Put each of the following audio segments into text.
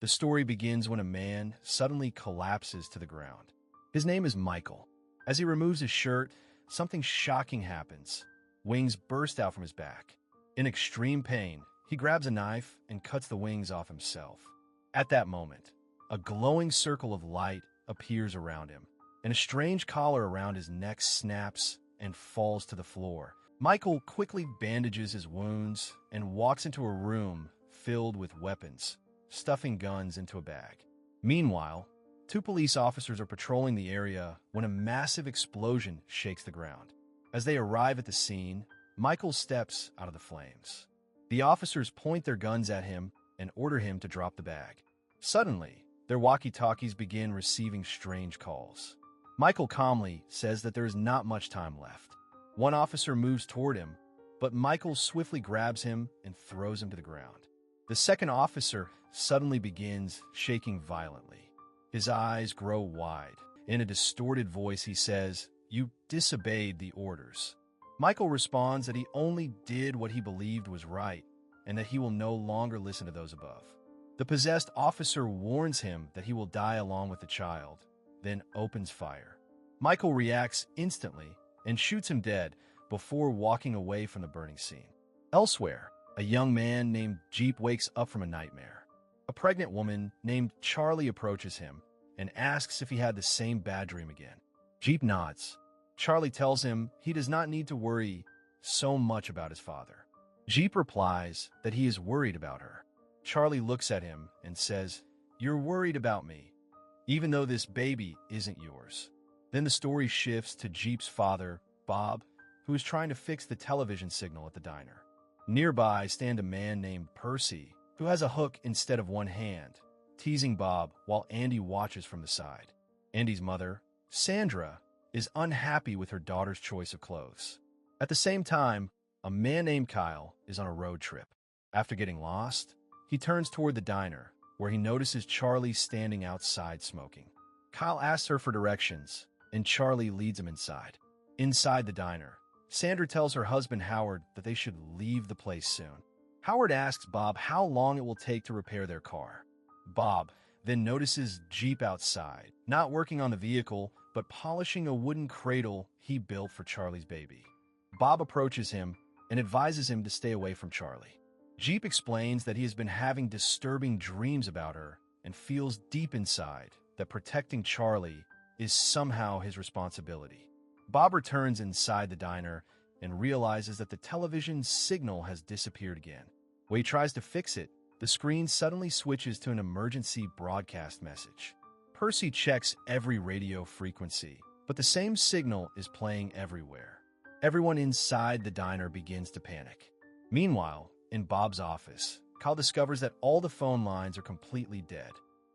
The story begins when a man suddenly collapses to the ground. His name is Michael. As he removes his shirt, something shocking happens. Wings burst out from his back. In extreme pain, he grabs a knife and cuts the wings off himself. At that moment, a glowing circle of light appears around him, and a strange collar around his neck snaps and falls to the floor. Michael quickly bandages his wounds and walks into a room filled with weapons, stuffing guns into a bag. Meanwhile, two police officers are patrolling the area when a massive explosion shakes the ground. As they arrive at the scene, Michael steps out of the flames. The officers point their guns at him and order him to drop the bag. Suddenly, their walkie-talkies begin receiving strange calls. Michael calmly says that there is not much time left. One officer moves toward him, but Michael swiftly grabs him and throws him to the ground. The second officer suddenly begins shaking violently. His eyes grow wide. In a distorted voice, he says, "You disobeyed the orders." Michael responds that he only did what he believed was right and that he will no longer listen to those above. The possessed officer warns him that he will die along with the child, then opens fire. Michael reacts instantly and shoots him dead before walking away from the burning scene. Elsewhere, a young man named Jeep wakes up from a nightmare. A pregnant woman named Charlie approaches him and asks if he had the same bad dream again. Jeep nods. Charlie tells him he does not need to worry so much about his father. Jeep replies that he is worried about her. Charlie looks at him and says, "You're worried about me, even though this baby isn't yours." Then the story shifts to Jeep's father, Bob, who is trying to fix the television signal at the diner. Nearby stand a man named Percy, who has a hook instead of one hand, teasing Bob while Andy watches from the side. Andy's mother, Sandra, is unhappy with her daughter's choice of clothes. At the same time, a man named Kyle is on a road trip. After getting lost, he turns toward the diner, where he notices Charlie standing outside smoking. Kyle asks her for directions, and Charlie leads him inside. Inside the diner, Sandra tells her husband Howard that they should leave the place soon. Howard asks Bob how long it will take to repair their car. Bob then notices Jeep outside, not working on the vehicle, but polishing a wooden cradle he built for Charlie's baby. Bob approaches him and advises him to stay away from Charlie. Jeep explains that he has been having disturbing dreams about her and feels deep inside that protecting Charlie is somehow his responsibility. Bob returns inside the diner and realizes that the television signal has disappeared again. When he tries to fix it, the screen suddenly switches to an emergency broadcast message. Percy checks every radio frequency, but the same signal is playing everywhere. Everyone inside the diner begins to panic. Meanwhile, in Bob's office, Kyle discovers that all the phone lines are completely dead.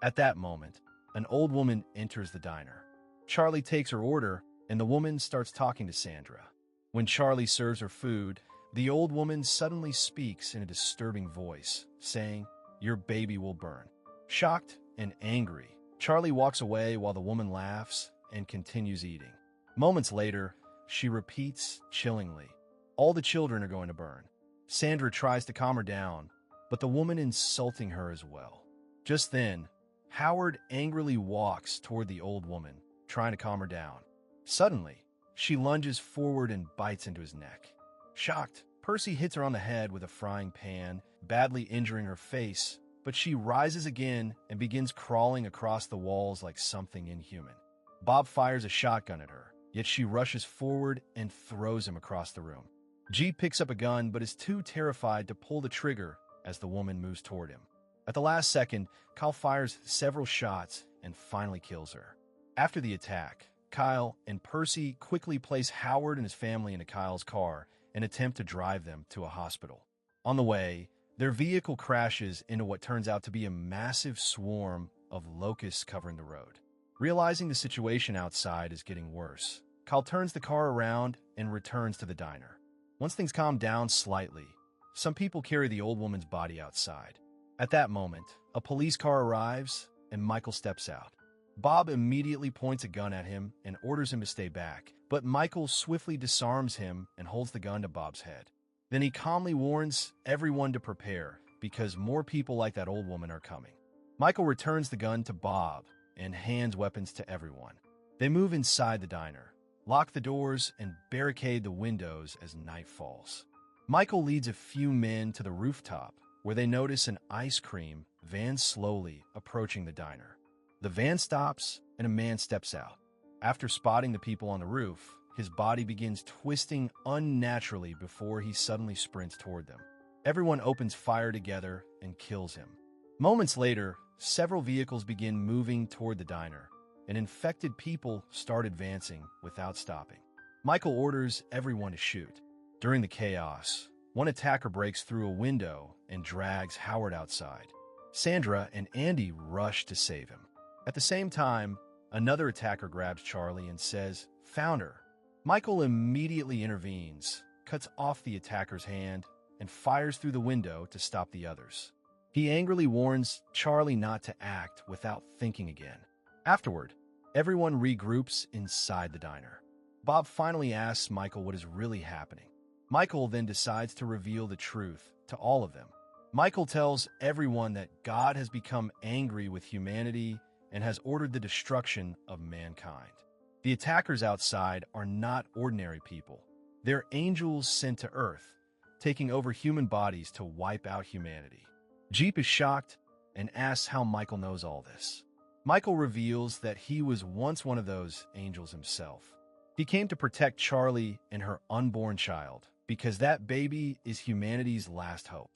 At that moment, an old woman enters the diner. Charlie takes her order, and the woman starts talking to Sandra. When Charlie serves her food, the old woman suddenly speaks in a disturbing voice, saying, "Your baby will burn." Shocked and angry, Charlie walks away while the woman laughs and continues eating. Moments later, she repeats chillingly, "All the children are going to burn." Sandra tries to calm her down, but the woman insulting her as well. Just then, Howard angrily walks toward the old woman, trying to calm her down. Suddenly, she lunges forward and bites into his neck. Shocked, Percy hits her on the head with a frying pan, badly injuring her face, but she rises again and begins crawling across the walls like something inhuman. Bob fires a shotgun at her, yet she rushes forward and throws him across the room. G picks up a gun but is too terrified to pull the trigger as the woman moves toward him. At the last second, Kyle fires several shots and finally kills her. After the attack, Kyle and Percy quickly place Howard and his family into Kyle's car and attempt to drive them to a hospital. On the way, their vehicle crashes into what turns out to be a massive swarm of locusts covering the road. Realizing the situation outside is getting worse, Kyle turns the car around and returns to the diner. Once things calm down slightly, some people carry the old woman's body outside. At that moment, a police car arrives and Michael steps out. Bob immediately points a gun at him and orders him to stay back, but Michael swiftly disarms him and holds the gun to Bob's head. Then he calmly warns everyone to prepare because more people like that old woman are coming. Michael returns the gun to Bob and hands weapons to everyone. They move inside the diner, lock the doors, and barricade the windows as night falls. Michael leads a few men to the rooftop, where they notice an ice cream van slowly approaching the diner. The van stops, and a man steps out. After spotting the people on the roof, his body begins twisting unnaturally before he suddenly sprints toward them. Everyone opens fire together and kills him. Moments later, several vehicles begin moving toward the diner, and infected people start advancing without stopping. Michael orders everyone to shoot. During the chaos, one attacker breaks through a window and drags Howard outside. Sandra and Andy rush to save him. At the same time, another attacker grabs Charlie and says, "Found her." Michael immediately intervenes, cuts off the attacker's hand, and fires through the window to stop the others. He angrily warns Charlie not to act without thinking again. Afterward, everyone regroups inside the diner. Bob finally asks Michael what is really happening. Michael then decides to reveal the truth to all of them. Michael tells everyone that God has become angry with humanity and has ordered the destruction of mankind. The attackers outside are not ordinary people. They're angels sent to Earth, taking over human bodies to wipe out humanity. Jeep is shocked and asks how Michael knows all this. Michael reveals that he was once one of those angels himself. He came to protect Charlie and her unborn child, because that baby is humanity's last hope.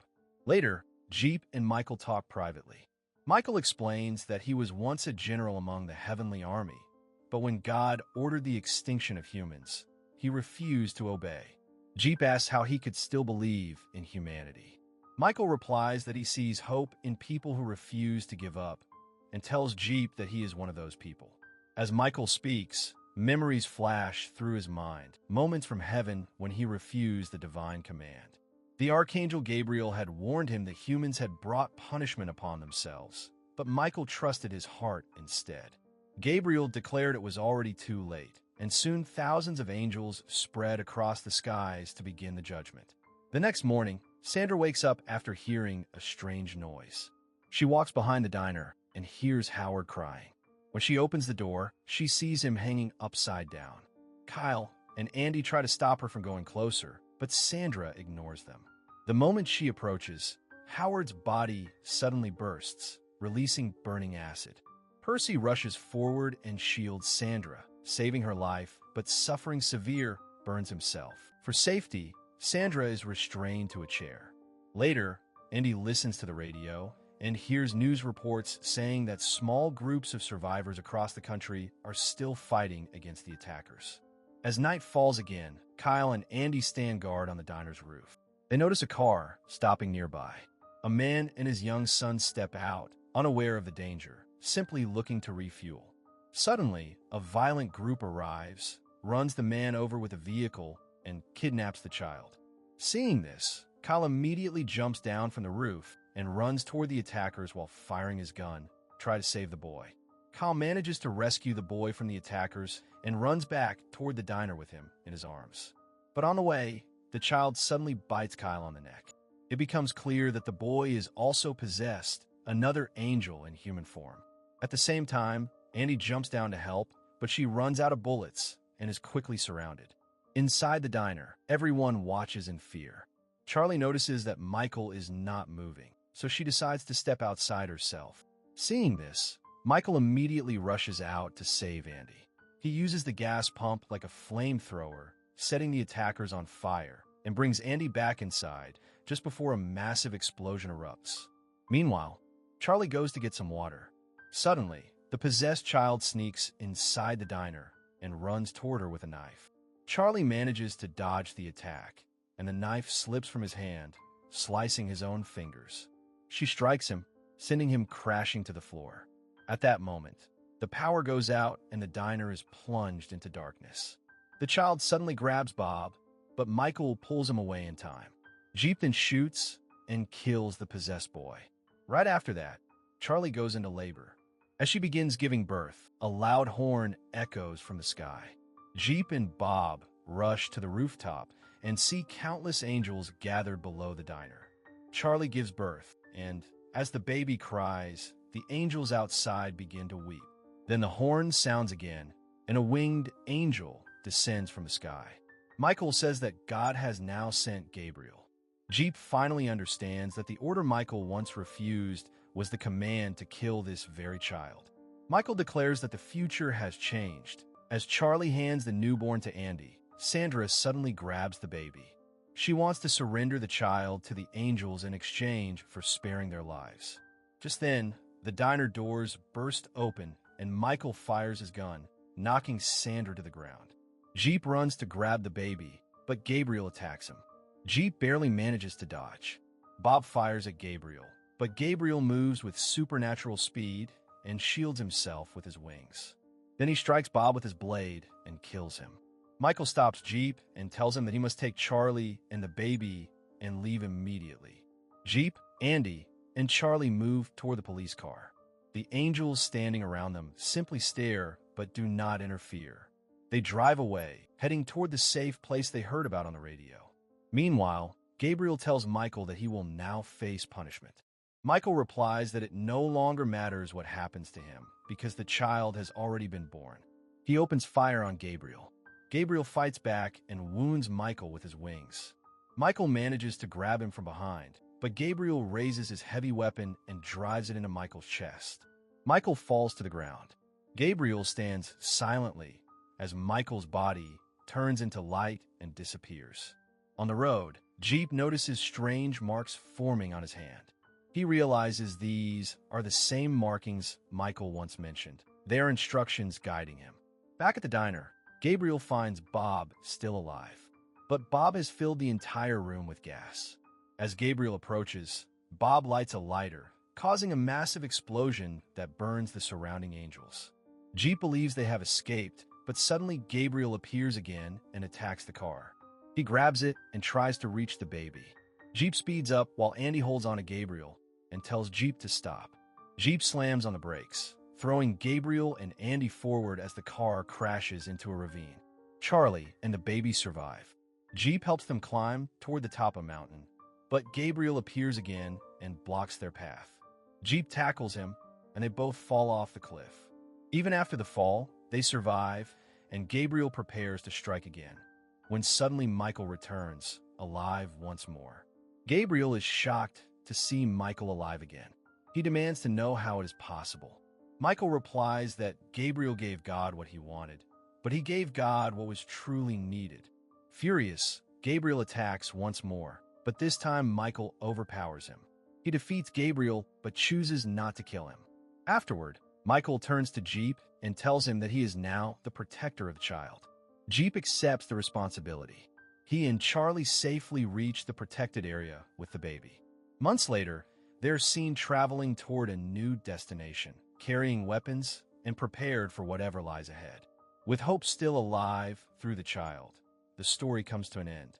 Later, Jeep and Michael talk privately. Michael explains that he was once a general among the heavenly army, but when God ordered the extinction of humans, he refused to obey. Jeep asks how he could still believe in humanity. Michael replies that he sees hope in people who refuse to give up, and tells Jeep that he is one of those people. As Michael speaks, memories flash through his mind, moments from heaven when he refused the divine command. The archangel Gabriel had warned him that humans had brought punishment upon themselves, but Michael trusted his heart instead. Gabriel declared it was already too late, and soon thousands of angels spread across the skies to begin the judgment. The next morning, Sandra wakes up after hearing a strange noise. She walks behind the diner and hears Howard crying. When she opens the door, she sees him hanging upside down. Kyle and Andy try to stop her from going closer, but Sandra ignores them. The moment she approaches, Howard's body suddenly bursts, releasing burning acid. Percy rushes forward and shields Sandra, saving her life, but suffering severe burns himself. For safety, Sandra is restrained to a chair. Later, Andy listens to the radio and hears news reports saying that small groups of survivors across the country are still fighting against the attackers. As night falls again, Kyle and Andy stand guard on the diner's roof. They notice a car stopping nearby. A man and his young son step out, unaware of the danger, simply looking to refuel. Suddenly, a violent group arrives, runs the man over with a vehicle, and kidnaps the child. Seeing this, Kyle immediately jumps down from the roof and runs toward the attackers while firing his gun, try to save the boy. Kyle manages to rescue the boy from the attackers and runs back toward the diner with him in his arms. But on the way, the child suddenly bites Kyle on the neck. It becomes clear that the boy is also possessed, another angel in human form. At the same time, Andy jumps down to help, but she runs out of bullets and is quickly surrounded. Inside the diner, everyone watches in fear. Charlie notices that Michael is not moving, so she decides to step outside herself. Seeing this, Michael immediately rushes out to save Andy. He uses the gas pump like a flamethrower, setting the attackers on fire, and brings Andy back inside just before a massive explosion erupts. Meanwhile, Charlie goes to get some water. Suddenly, the possessed child sneaks inside the diner and runs toward her with a knife. Charlie manages to dodge the attack, and the knife slips from his hand, slicing his own fingers. She strikes him, sending him crashing to the floor. At that moment, the power goes out and the diner is plunged into darkness. The child suddenly grabs Bob, but Michael pulls him away in time. Jeep then shoots and kills the possessed boy. Right after that, Charlie goes into labor. As she begins giving birth, a loud horn echoes from the sky. Jeep and Bob rush to the rooftop and see countless angels gathered below the diner. Charlie gives birth, and as the baby cries, the angels outside begin to weep. Then the horn sounds again, and a winged angel descends from the sky. Michael says that God has now sent Gabriel. Jeep finally understands that the order Michael once refused was the command to kill this very child. Michael declares that the future has changed. As Charlie hands the newborn to Andy, Sandra suddenly grabs the baby. She wants to surrender the child to the angels in exchange for sparing their lives. Just then, the diner doors burst open and Michael fires his gun, knocking Sandra to the ground. Jeep runs to grab the baby, but Gabriel attacks him. Jeep barely manages to dodge. Bob fires at Gabriel, but Gabriel moves with supernatural speed and shields himself with his wings. Then he strikes Bob with his blade and kills him. Michael stops Jeep and tells him that he must take Charlie and the baby and leave immediately. Jeep, Andy, and Charlie move toward the police car. The angels standing around them simply stare but do not interfere. They drive away, heading toward the safe place they heard about on the radio. Meanwhile, Gabriel tells Michael that he will now face punishment. Michael replies that it no longer matters what happens to him because the child has already been born. He opens fire on Gabriel. Gabriel fights back and wounds Michael with his wings. Michael manages to grab him from behind, but Gabriel raises his heavy weapon and drives it into Michael's chest. Michael falls to the ground. Gabriel stands silently as Michael's body turns into light and disappears. On the road, Jeep notices strange marks forming on his hand. He realizes these are the same markings Michael once mentioned. They are instructions guiding him. Back at the diner, Gabriel finds Bob still alive. But Bob has filled the entire room with gas. As Gabriel approaches, Bob lights a lighter, causing a massive explosion that burns the surrounding angels. Jeep believes they have escaped, but suddenly Gabriel appears again and attacks the car. He grabs it and tries to reach the baby. Jeep speeds up while Andy holds on to Gabriel and tells Jeep to stop. Jeep slams on the brakes, throwing Gabriel and Andy forward as the car crashes into a ravine. Charlie and the baby survive. Jeep helps them climb toward the top of a mountain, but Gabriel appears again and blocks their path. Jeep tackles him, and they both fall off the cliff. Even after the fall, they survive, and Gabriel prepares to strike again, when suddenly Michael returns, alive once more. Gabriel is shocked to see Michael alive again. He demands to know how it is possible. Michael replies that Gabriel gave God what he wanted, but he gave God what was truly needed. Furious, Gabriel attacks once more, but this time Michael overpowers him. He defeats Gabriel, but chooses not to kill him. Afterward, Michael turns to Jeep and tells him that he is now the protector of the child. Jeep accepts the responsibility. He and Charlie safely reach the protected area with the baby. Months later, they're seen traveling toward a new destination, carrying weapons and prepared for whatever lies ahead. With hope still alive through the child, the story comes to an end.